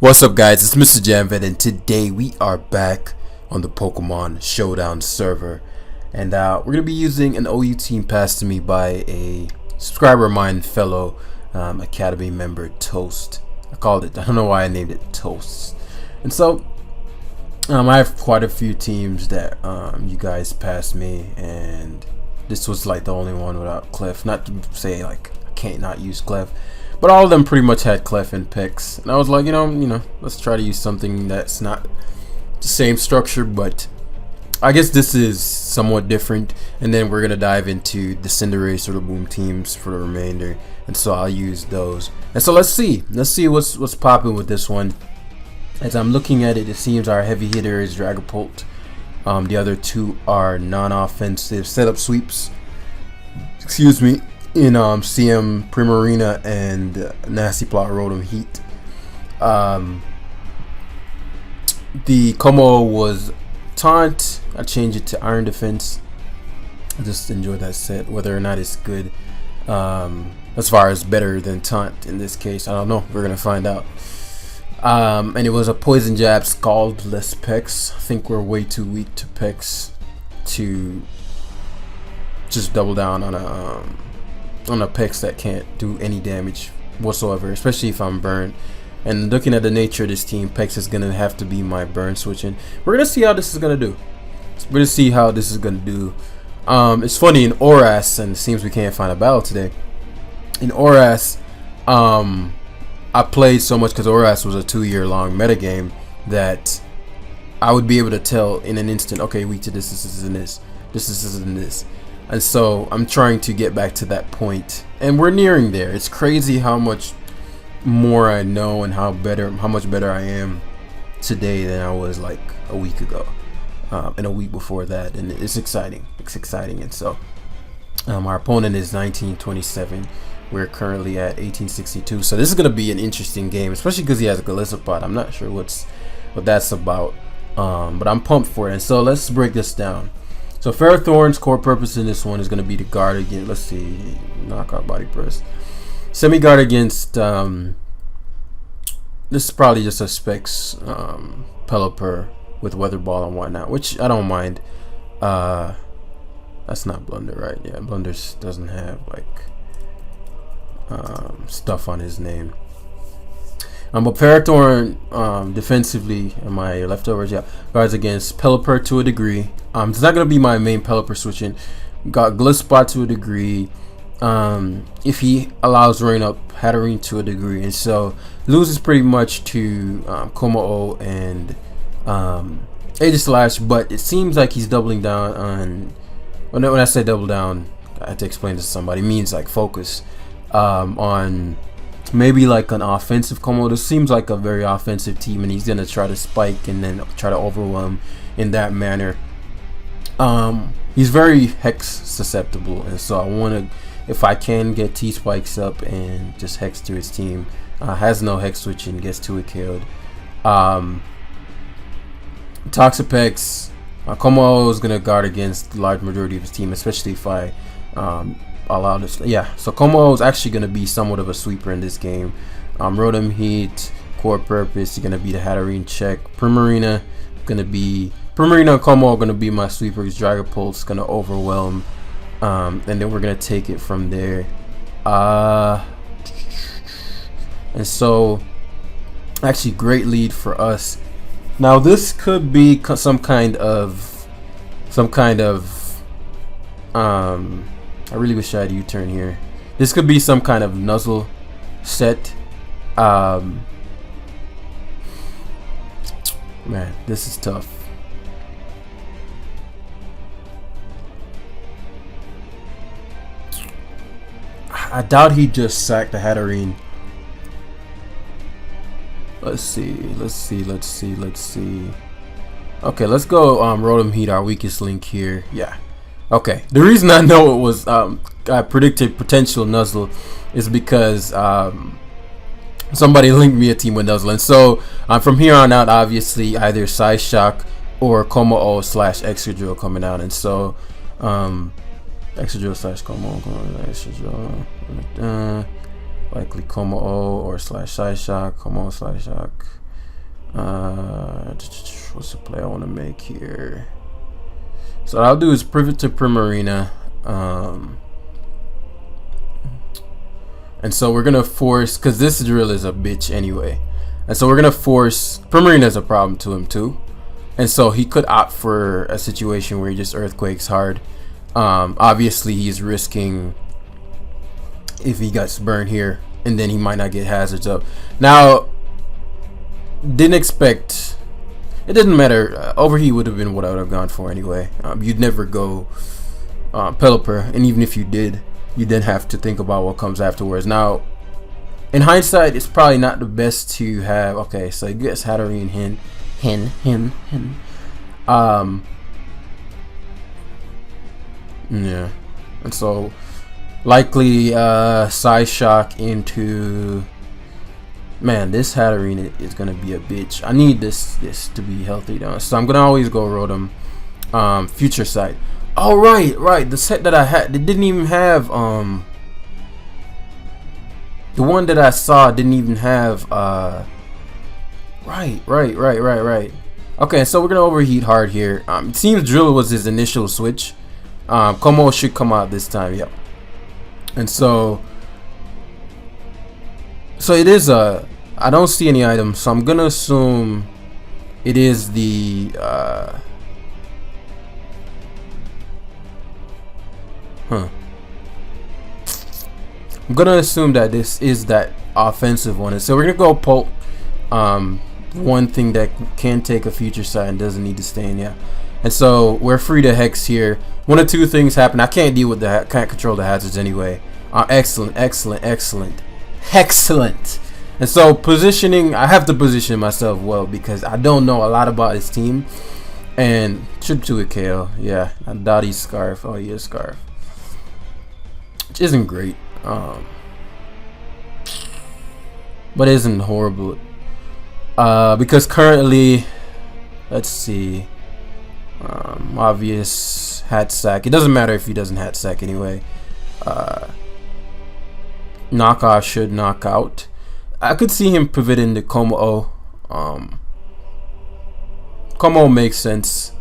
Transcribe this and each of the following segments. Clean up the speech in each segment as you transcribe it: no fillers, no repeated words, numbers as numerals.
What's up, guys? It's Mrjamvad, and today we are back on the Pokemon Showdown server, and we're gonna be using an OU team passed to me by a subscriber of mine, fellow Academy member, Toast. I don't know why I named it Toast. And so I have quite a few teams that you guys passed me, and this was like the only one without Clef. Not to say like I can't not use Clef, but all of them pretty much had Clef and picks, and I was like, you know, let's try to use something that's not the same structure, but I guess this is somewhat different. And then we're gonna dive into the Cinderace or the Boom teams for the remainder, and so I'll use those. And so let's see what's popping with this one. As I'm looking at it, it seems our heavy hitter is Dragapult. The other two are non-offensive setup sweeps. Excuse me. In CM Primarina and Nasty Plot Rotom Heat. The Como was Taunt. I changed it to Iron Defense. I just enjoy that set. Whether or not it's good, as far as better than Taunt in this case, I don't know. We're gonna find out. And it was a Poison Jab Scaldless Pex. I think we're way too weak to Pex to just double down on a Pex that can't do any damage whatsoever, especially if I'm burned. And looking at the nature of this team, Pex is gonna have to be my burn switching. We're gonna see how this is gonna do. It's funny in Oras, and it seems we can't find a battle today. In Oras, I played so much because Oras was a 2-year-long metagame that I would be able to tell in an instant, okay, weak to this, and this. And so I'm trying to get back to that point, and we're nearing there. It's crazy how much more I know and how much better I am today than I was like a week ago, and a week before that. And it's exciting. And so our opponent is 1927. We're currently at 1862. So this is gonna be an interesting game, especially because he has a Golisopod. I'm not sure what that's about, but I'm pumped for it. And so let's break this down. So Ferrothorn's core purpose in this one is going to be to guard against, let's see, knockout body press. Semi-guard against, this is probably just a Specs Pelipper with Weather Ball and whatnot, which I don't mind. That's not Blunder, right? Yeah, Blunder doesn't have like stuff on his name. But Ferrothorn defensively, in my leftovers, guards against Pelipper to a degree. It's not going to be my main Pelipper switching. Got Glisspot to a degree. If he allows Rain Up, Hatterene to a degree. And so loses pretty much to Como and Aegislash, but it seems like he's doubling down on, when I say double down, I have to explain this to somebody, it means like focus on maybe like an offensive Como. This seems like a very offensive team, and he's gonna try to spike and then try to overwhelm in that manner. He's very hex susceptible, and so I want to, if I can get T spikes up and just hex to his team. Has no hex switching, gets to it killed. Toxapex, Como is gonna guard against the large majority of his team, especially if I allow this. So Como is actually going to be somewhat of a sweeper in this game. Rotom Heat, core purpose, you're going to be the Hatterene check. Primarina and Como are going to be my sweepers. Dragapult's going to overwhelm, and then we're going to take it from there. And so actually great lead for us. Now this could be some kind of I really wish I had U-turn here. This could be some kind of Nuzzle set. Man, this is tough. I doubt he just sacked the Hatterene. Let's see. Okay, let's go Rotom Heat, our weakest link here. Yeah. Okay, the reason I know it was I predicted potential Nuzzle is because somebody linked me a team with Nuzzle, and so from here on out, obviously either Size Shock or Como slash Excadrill coming out, and so Excadrill slash Como, likely Como or slash Size Shock, Como slash Shock. What's the play I want to make here? So what I'll do is pivot to Primarina. And so we're gonna force, because this drill is a bitch anyway, and so we're gonna force Primarina is a problem to him too, and so he could opt for a situation where he just earthquakes hard. Obviously he's risking if he gets burned here, and then he might not get hazards up. Now, didn't expect. It didn't matter. Overheat would have been what I would have gone for anyway. You'd never go Pelipper, and even if you did, you didn't have to think about what comes afterwards. Now, in hindsight, it's probably not the best to have. Okay, so he gets Hatterene Hin. Yeah, and so likely Psy Shock into. Man, this Hatterene is gonna be a bitch. I need this to be healthy though, so I'm gonna always go Rotom. Future Sight. Oh right. The set that I had, they didn't even have the one that I saw didn't even have right. Okay, so we're gonna overheat hard here. It seems Drill was his initial switch. Como should come out this time, yep. And so it is I don't see any items, so I'm gonna assume it is the I'm gonna assume that this is that offensive one, and so we're gonna go Pulp. One thing that can take a Future Sight and doesn't need to stay in, yeah. And so we're free to Hex here. One of two things happen. I can't deal with the can't control the hazards anyway. Excellent. And so positioning, I have to position myself well because I don't know a lot about his team. And should do it KO. Yeah, Dottie's Scarf. Oh, he is Scarf, which isn't great, but isn't horrible. Because currently, let's see, obvious Hat Sack. It doesn't matter if he doesn't Hat Sack anyway. Knockoff should knock out. I could see him pivot into Como. Como makes sense.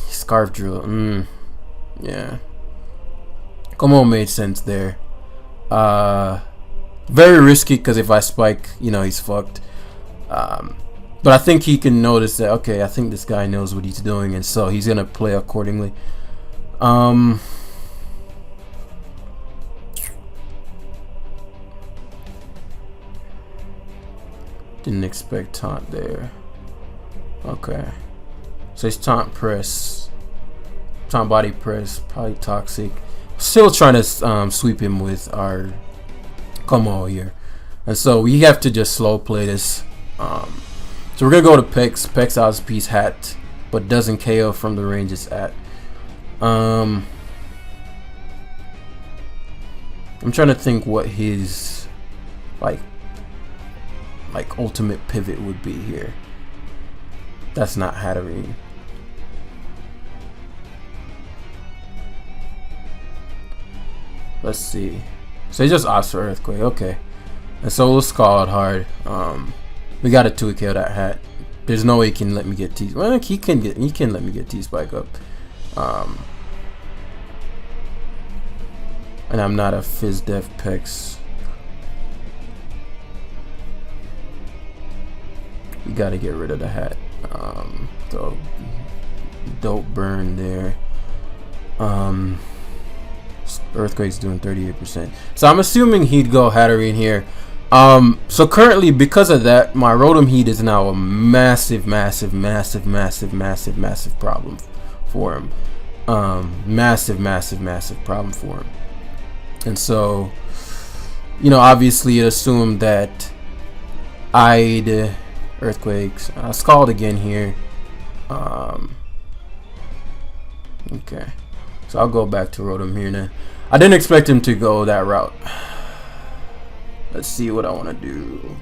Scarf Drill. Yeah. Como made sense there. Very risky because if I spike, he's fucked. But I think he can notice that, okay, I think this guy knows what he's doing, and so he's gonna play accordingly. Didn't expect taunt there. Okay, so it's taunt press, taunt body press, probably toxic. Still trying to sweep him with our Como here, and so we have to just slow play this. So we're gonna go to Pex. Pex outspeeds Hat, but doesn't KO from the range it's at. I'm trying to think what his like ultimate pivot would be here. That's not Hatterene. Let's see. So he just opts for Earthquake. Okay. And so we'll Scald hard. We got to 2KO that Hat. There's no way he can let me get T. Well, he can let me get T-Spike up. And I'm not a Fizz Def Pex. We got to get rid of the Hat. So dope burn there. Earthquake's doing 38%. So I'm assuming he'd go Hatterene here. So currently, because of that, my Rotom Heat is now a massive problem for him. Massive problem for him. And so, obviously it assumed that I'd Earthquakes. Scald again here. Okay. So I'll go back to Rotom here now. I didn't expect him to go that route. Let's see what I want to do.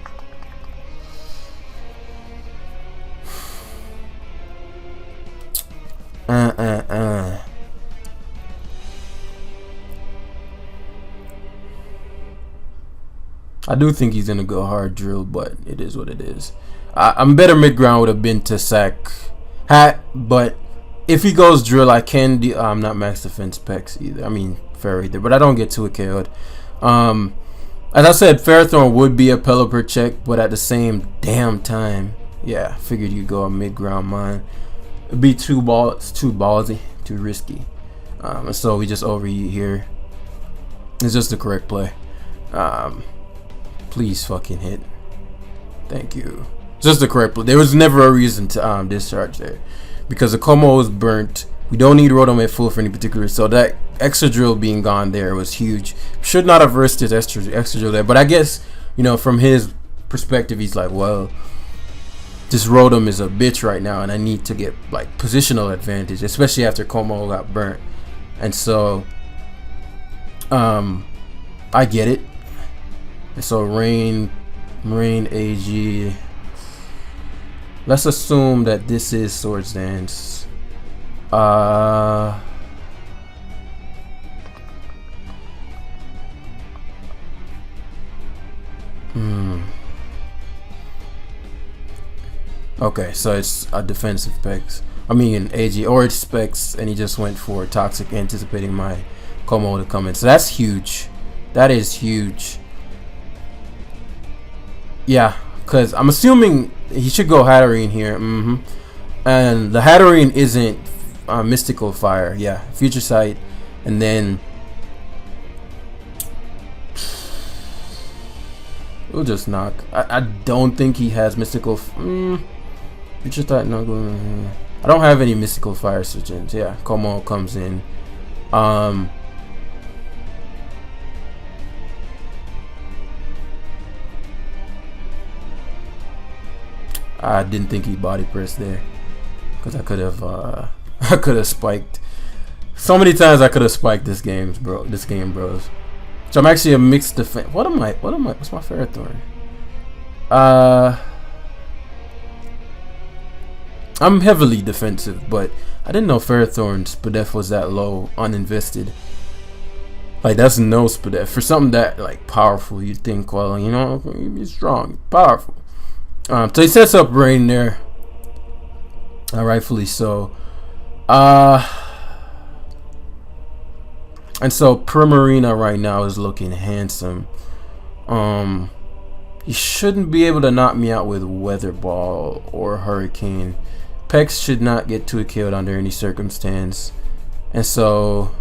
I do think he's gonna go hard drill, but it is what it is. I'm better mid ground would have been to sack hat, but if he goes drill, I can do. I'm not max defense pecs either. I mean fair either, but I don't get too KO'd. As I said, Ferrothorn would be a Pelipper check, but at the same damn time, yeah, figured you'd go a mid ground mine. It'd be too ballsy, too risky. And so we just overeat here. It's just the correct play. Please fucking hit. Thank you. Just the correct play. There was never a reason to discharge there, because the Como was burnt. We don't need Rotom at full for any particular, so that extra drill being gone there was huge. Should not have risked his extra drill there, but I guess, you know, from his perspective, he's like, well, this Rotom is a bitch right now, and I need to get like positional advantage, especially after Como got burnt. And so, I get it. And so Rain AG. Let's assume that this is Swords Dance. Okay, so it's a defensive specs. I mean AG, or it's specs, and he just went for toxic, anticipating my Como to come in. So that's huge. That is huge. Yeah, because I'm assuming he should go Hatterene here. And the Hatterene isn't Mystical Fire. Yeah, Future Sight. And then we'll just knock. I don't think he has Mystical. Future Sight, not going. I don't have any Mystical Fire switch-ins. Yeah, Como comes in. I didn't think he body pressed there, because I could have spiked. So many times I could have spiked this game, bros. So I'm actually a mixed defense. What's my Ferrothorn? I'm heavily defensive, but I didn't know Ferrothorn's Spadef was that low, uninvested. Like, that's no Spadef. For something that like powerful, you'd think, well, you know, he's strong, powerful. So he sets up Rain there, rightfully so. And so Primarina right now is looking handsome. He shouldn't be able to knock me out with Weather Ball or Hurricane. Pex should not get too killed under any circumstance. And so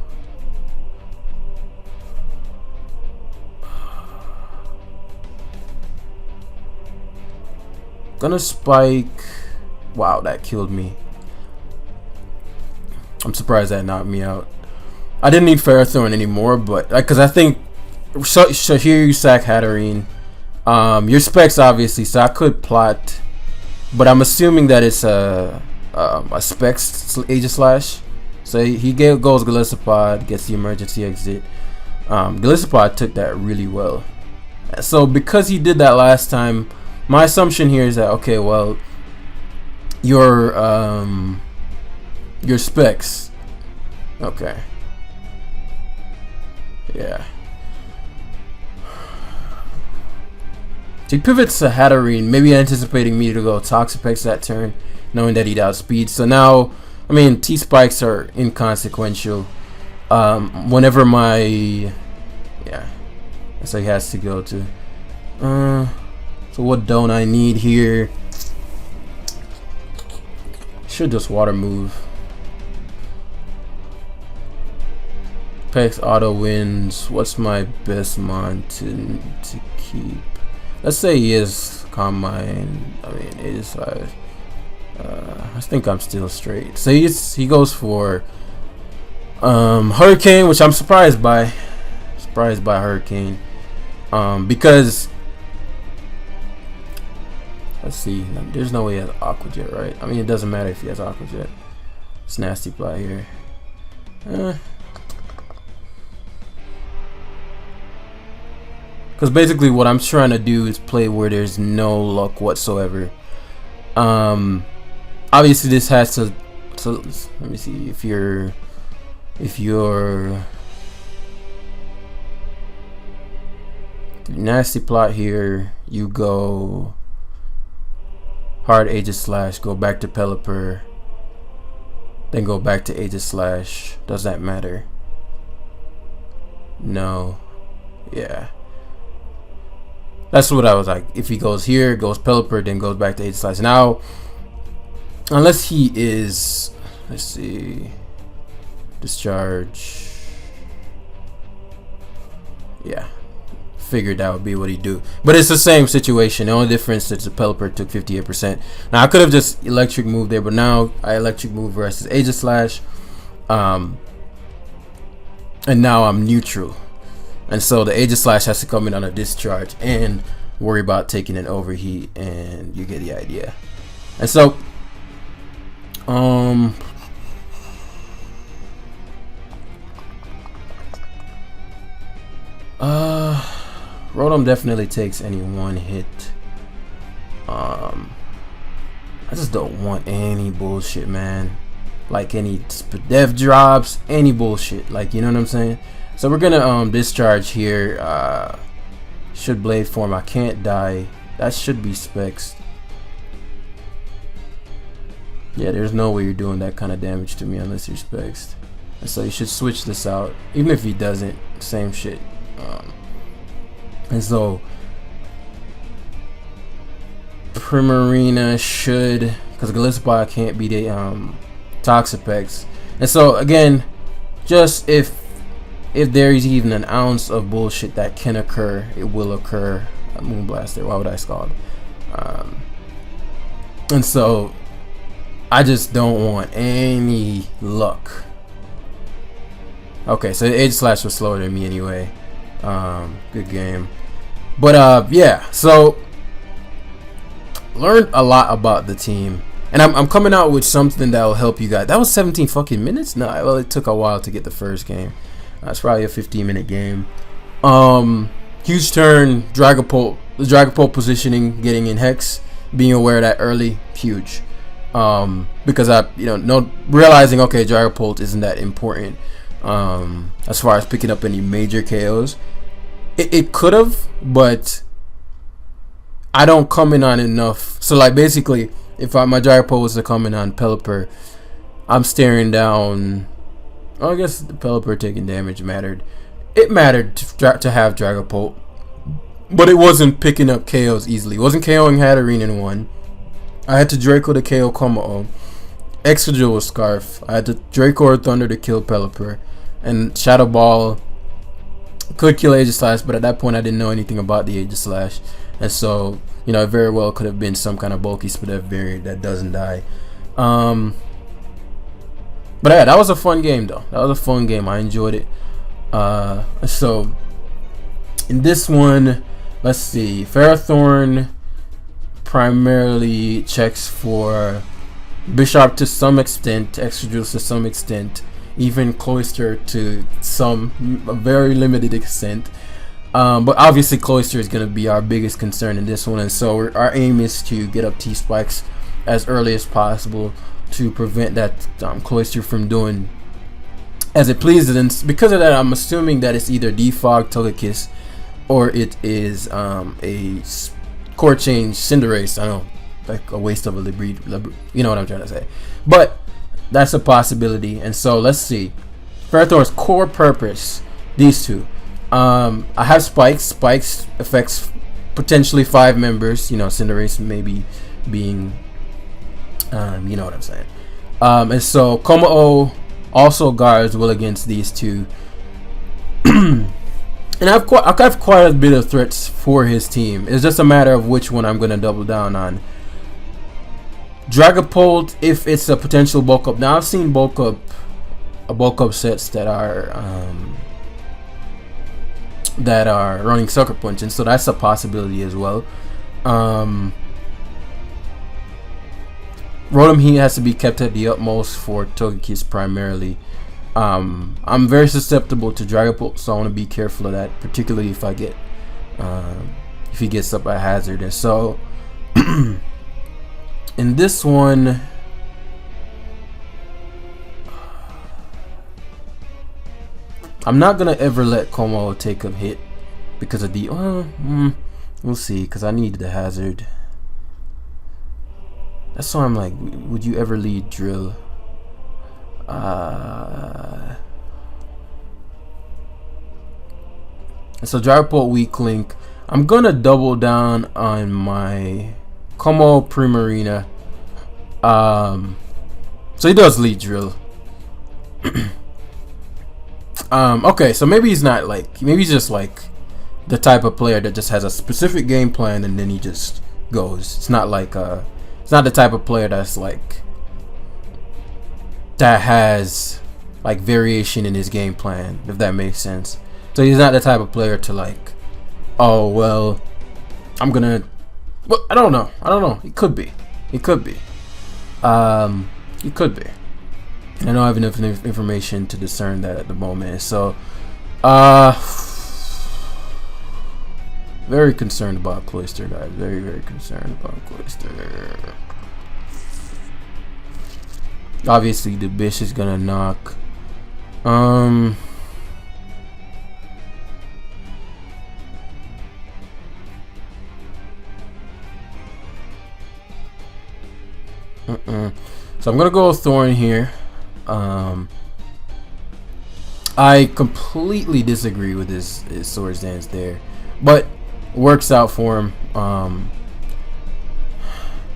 gonna spike. Wow, that killed me. I'm surprised that knocked me out. I didn't need Ferrothorn anymore, but because I think so here you sack Hatterene. Your specs obviously, so I could plot, but I'm assuming that it's a specs Aegis Slash. So he goes Golisopod, gets the emergency exit. Golisopod took that really well. So because he did that last time, my assumption here is that, okay, well, your specs, okay, yeah. So he pivots to Hatterene, maybe anticipating me to go Toxapex that turn, knowing that he'd outspeed. So now, I mean, T-Spikes are inconsequential. Whenever my, yeah, so he has to go to. So what don't I need here? Should just water move. Pex auto wins. What's my best mon to keep? Let's say he is Calm Mind. I mean, it is 5. I think I'm still straight. So he goes for Hurricane, which I'm surprised by. Hurricane. Because let's see, there's no way he has Aqua Jet, right? I mean, it doesn't matter if he has Aqua Jet. It's Nasty Plot here. Because basically what I'm trying to do is play where there's no luck whatsoever. Obviously this has to, so let me see, if you're nasty plot here. You go hard Aegis Slash, go back to Pelipper, then go back to Aegis Slash. Does that matter? No. Yeah. That's what I was like. If he goes here, goes Pelipper, then goes back to Aegis Slash. Now, unless he is, let's see, discharge. Yeah. Figured that would be what he'd do, but it's the same situation. The only difference is the Pelipper took 58%. Now I could have just electric moved there, but now I electric move versus Aegis Slash, and now I'm neutral, and so the Aegis Slash has to come in on a discharge and worry about taking an overheat, and you get the idea. And so Rotom definitely takes any one hit. I just don't want any bullshit, man. Like any dev drops, any bullshit. Like, you know what I'm saying? So we're gonna discharge here. Should blade form. I can't die. That should be specs. Yeah, there's no way you're doing that kind of damage to me unless you're specs. And so you should switch this out. Even if he doesn't, same shit. And so Primarina should, because Gillespie can't be the Toxapex. And so again, just if there is even an ounce of bullshit that can occur, it will occur. Moonblaster, why would I Scald? And so I just don't want any luck. Okay, so the Aegis Slash was slower than me anyway. Good game. But yeah, so learned a lot about the team, and I'm coming out with something that will help you guys. That was 17 fucking minutes. No, well, it took a while to get the first game. It's probably a 15-minute game. Huge turn, Dragapult. The Dragapult positioning, getting in Hex, being aware of that early, huge. Because I, realizing, okay, Dragapult isn't that important as far as picking up any major KOs. It could have, but I don't come in on enough. So like basically, if my Dragapult was to come in on Pelipper, I'm staring down. I guess the Pelipper taking damage mattered. It mattered to have Dragapult, but it wasn't picking up KOs easily. It wasn't KOing Hatterene in one. I had to Draco to KO Kommo. Excadrill was Scarf. I had to Draco or Thunder to kill Pelipper, and Shadow Ball could kill Aegis Slash, but at that point I didn't know anything about the Aegis Slash, and so it very well could have been some kind of bulky Spadef variant that doesn't die. But yeah, that was a fun game though. That was a fun game. I enjoyed it. So in this one, let's see, Ferrothorn primarily checks for Bisharp to some extent, Excadrill to some extent, even Cloyster to a very limited extent. But obviously Cloyster is going to be our biggest concern in this one, and so our aim is to get up T-Spikes as early as possible to prevent that Cloyster from doing as it pleases. And because of that, I'm assuming that it's either Defog, Togekiss, or it is a Core Change Cinderace. I know, like a waste of a Libri, you know what I'm trying to say. But that's a possibility. And so let's see. Ferrothorn's core purpose, these two. I have Spikes. Spikes affects potentially 5 members. Cinderace maybe being, you know what I'm saying. And so Kommo also guards well against these two. And I've quite a bit of threats for his team. It's just a matter of which one I'm going to double down on. Dragapult, if it's a potential bulk up. Now I've seen bulk up sets that are running Sucker Punch, and so that's a possibility as well. Rotom Heat has to be kept at the utmost for Togekiss primarily. I'm very susceptible to Dragapult, so I want to be careful of that, particularly if he gets up at hazard. And so in this one, I'm not gonna ever let Kommo take a hit because of the we'll see, because I needed the hazard. That's why I'm like, would you ever lead drill? So Drywall weak link. I'm gonna double down on my Como Primarina. So he does lead drill. Okay, so maybe he's not like, maybe he's just like the type of player that just has a specific game plan and then he just goes. It's not like it's not the type of player that's like that has like variation in his game plan, if that makes sense. So he's not the type of player to like, oh well, I'm gonna, well, I don't know. He could be. He could be. I don't have enough information to discern that at the moment. So, very concerned about Cloister, guys. Very, very concerned about Cloister. Obviously, the Bish is gonna knock. So I'm gonna go Thorn here. I completely disagree with his Swords Dance there, but works out for him.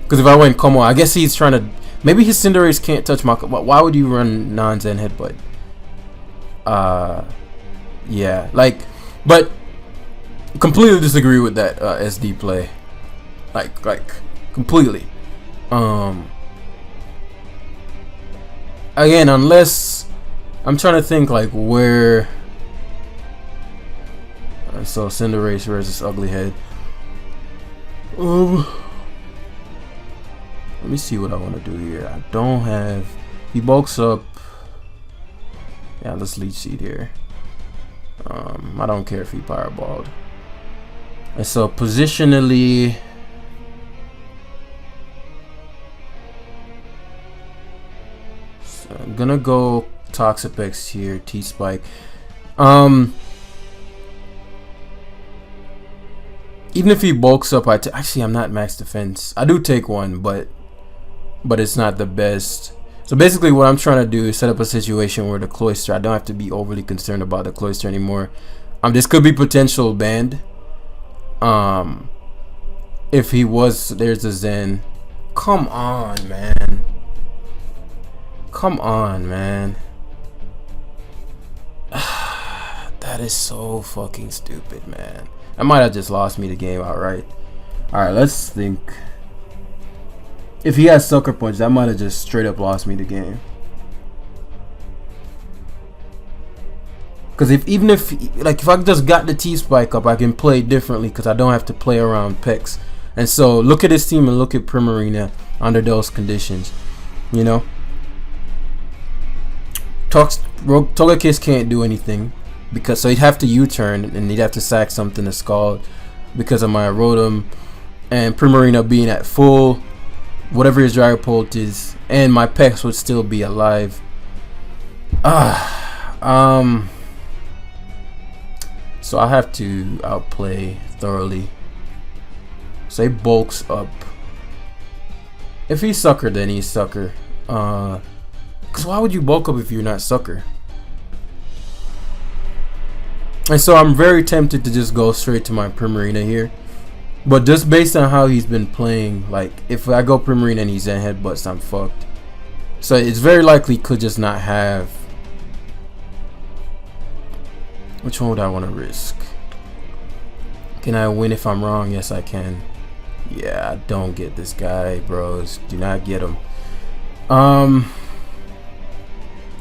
Because if I went Como, I guess he's trying to. Maybe his Cinderace can't touch my. Why would you run non-Zen Headbutt? Yeah, like, but completely disagree with that SD play. Like completely. Again, unless I'm trying to think like where. So Cinderace versus Ugly Head. Let me see what I want to do here. I don't have. He bulks up. Yeah, let's Leech Seed here. I don't care if he Fireballed. And so positionally. So I'm gonna go Toxapex here, T-Spike. Even if he bulks up, actually I'm not max defense. I do take one, but it's not the best. So basically what I'm trying to do is set up a situation where the Cloister, I don't have to be overly concerned about the Cloister anymore. This could be potential banned. If he was, there's a Zen. Come on, man. Come on, man. That is so fucking stupid, man. I might have just lost me the game outright. Alright, let's think. If he has Sucker Punch, that might have just straight up lost me the game. Because even if I just got the T-Spike up, I can play differently because I don't have to play around Pex. And so look at his team and look at Primarina under those conditions. You know? Togekiss can't do anything. Because so he'd have to U-turn and he'd have to sack something to Scald because of my Rotom and Primarina being at full, whatever his Dragapult is, and my Pex would still be alive. So I have to outplay thoroughly. So he bulks up. If he's Sucker, then he's Sucker. Cause why would you bulk up if you're not Sucker? And so I'm very tempted to just go straight to my Primarina here. But just based on how he's been playing, like if I go Primarina and he's in Headbutts, I'm fucked. So it's very likely could just not have. Which one would I want to risk? Can I win if I'm wrong? Yes, I can. Yeah, don't get this guy, bros. Do not get him.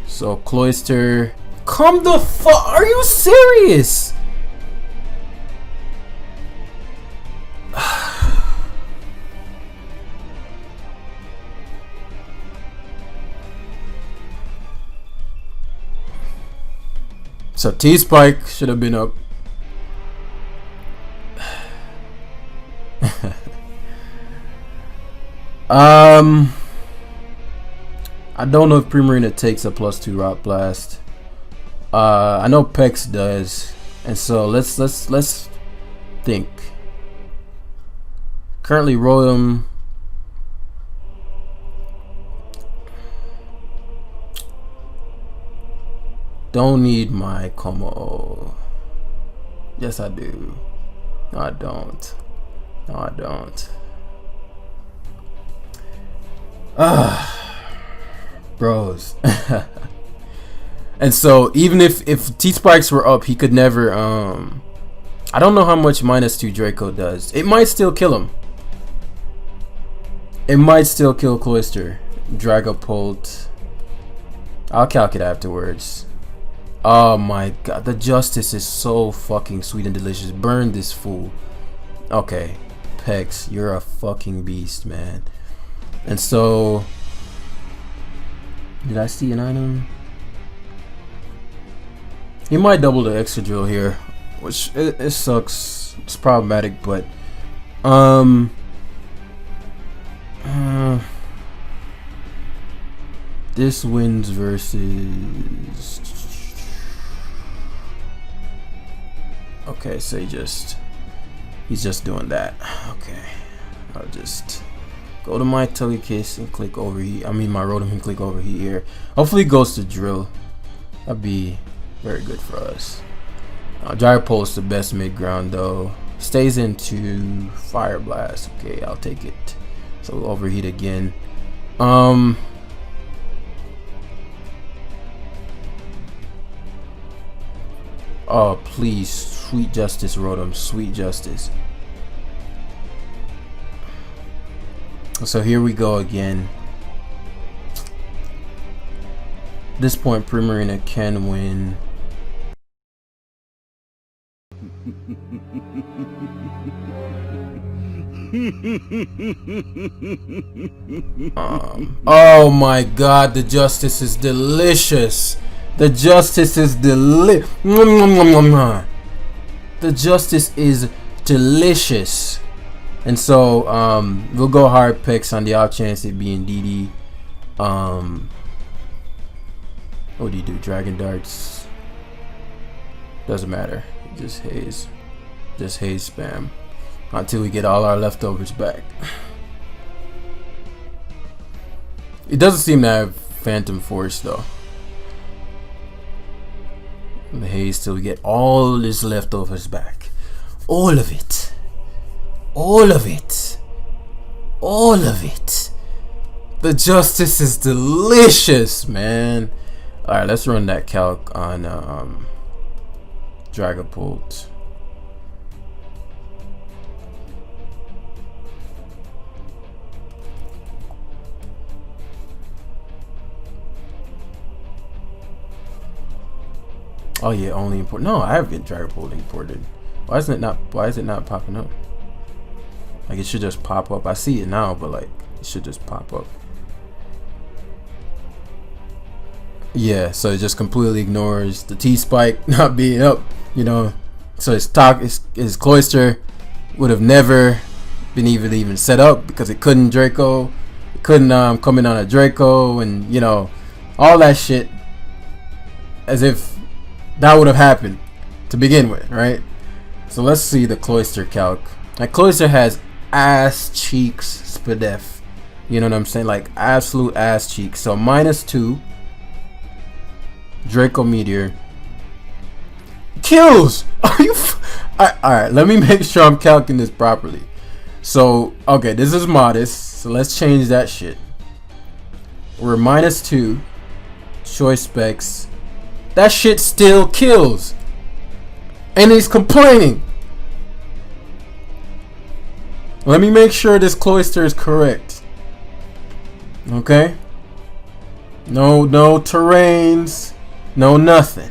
So Cloister. Come the fuck? Are you serious? So T-Spike should have been up. I don't know if Primarina takes a +2 Rock Blast. I know Pex does, and so let's think. Currently Rotom. Don't need my Como. Yes, I do. No, I don't. No, I don't. Bros. And so even if T-Spikes were up, he could never I don't know how much -2 Draco does. It might still kill him. It might still kill Cloyster. Dragapult. I'll calc it afterwards. Oh my god, the justice is so fucking sweet and delicious. Burn this fool. Okay, Pex, you're a fucking beast, man. And so, did I see an item? He might double the extra drill here, which it sucks. It's problematic, but this wins versus. Okay, so he's just doing that. Okay, I'll just go to my Togekiss and click overheat. I mean my Rotom and click overheat here. Hopefully it goes to drill. That'd be very good for us. Dragapult is the best mid ground though. Stays into Fire Blast. Okay, I'll take it. So overheat again. Oh please, sweet justice Rotom, sweet justice. So here we go again. At this point Primarina can win. Oh my god, the justice is delicious. The justice is The justice is delicious. And so we'll go hard picks on the off chance it being DD. What do you do? Dragon darts. Doesn't matter. Just haze. Just haze spam. Until we get all our leftovers back. It doesn't seem to have Phantom Force though. The haze till we get all his leftovers back. All of it. All of it. All of it. The justice is delicious, man. Alright, let's run that calc on Dragapult. Oh yeah, only import. No, I haven't Dragapult imported. Why is it not popping up? Like it should just pop up. I see it now, but like it should just pop up. Yeah, so it just completely ignores the T-Spike not being up, you know. So his Cloyster would have never been even set up because it couldn't Draco. It couldn't come in on a Draco and you know all that shit, as if that would have happened to begin with, right? So let's see the Cloyster calc. Like Cloyster has ass cheeks spadef. You know what I'm saying? Like absolute ass cheeks. So -2 Draco Meteor kills. Are you? Alright, let me make sure I'm calculating this properly. So okay, this is modest. So let's change that shit. We're -2 choice specs. That shit still kills. And he's complaining. Let me make sure this Cloyster is correct. Okay? No terrains. No nothing.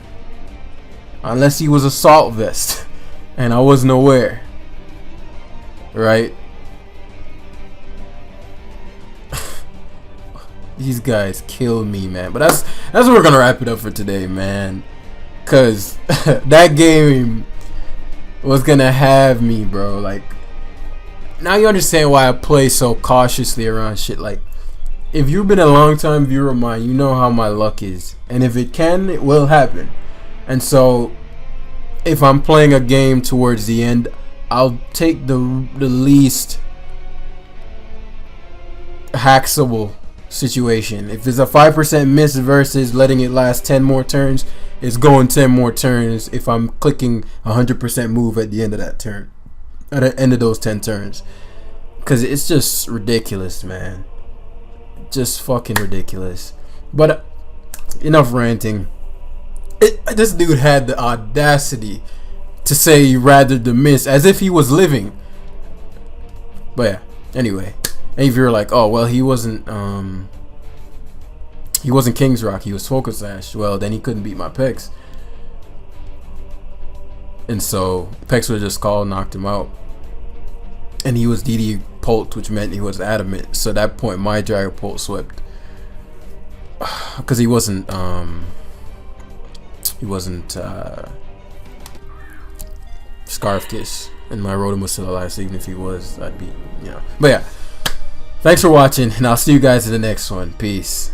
Unless he was a salt vest. And I wasn't aware. Right? These guys kill me, man. But that's what we're gonna wrap it up for today, man. Cause that game was gonna have me, bro. Like now you understand why I play so cautiously around shit. Like if you've been a long time viewer of mine, you know how my luck is. And if it can, it will happen. And so if I'm playing a game towards the end, I'll take the least hackable situation. If it's a 5% miss versus letting it last 10 more turns, it's going 10 more turns if I'm clicking 100% move at the end of that turn, at the end of those 10 turns, because it's just ridiculous, man. Just fucking ridiculous. But enough ranting. This dude had the audacity to say he rather the miss as if he was living. But yeah, anyway. And if you're like, oh well, he wasn't King's Rock, he was Focus Sash. Well, then he couldn't beat my Pex, and so Pex would just call, knocked him out, and he was DD Pult, which meant he was adamant. So at that point, my Dragon Pult swept because he wasn't Scarf Kiss, and my Rotom was still alive. So even if he was, I'd be, you know. But yeah. Thanks for watching, and I'll see you guys in the next one. Peace.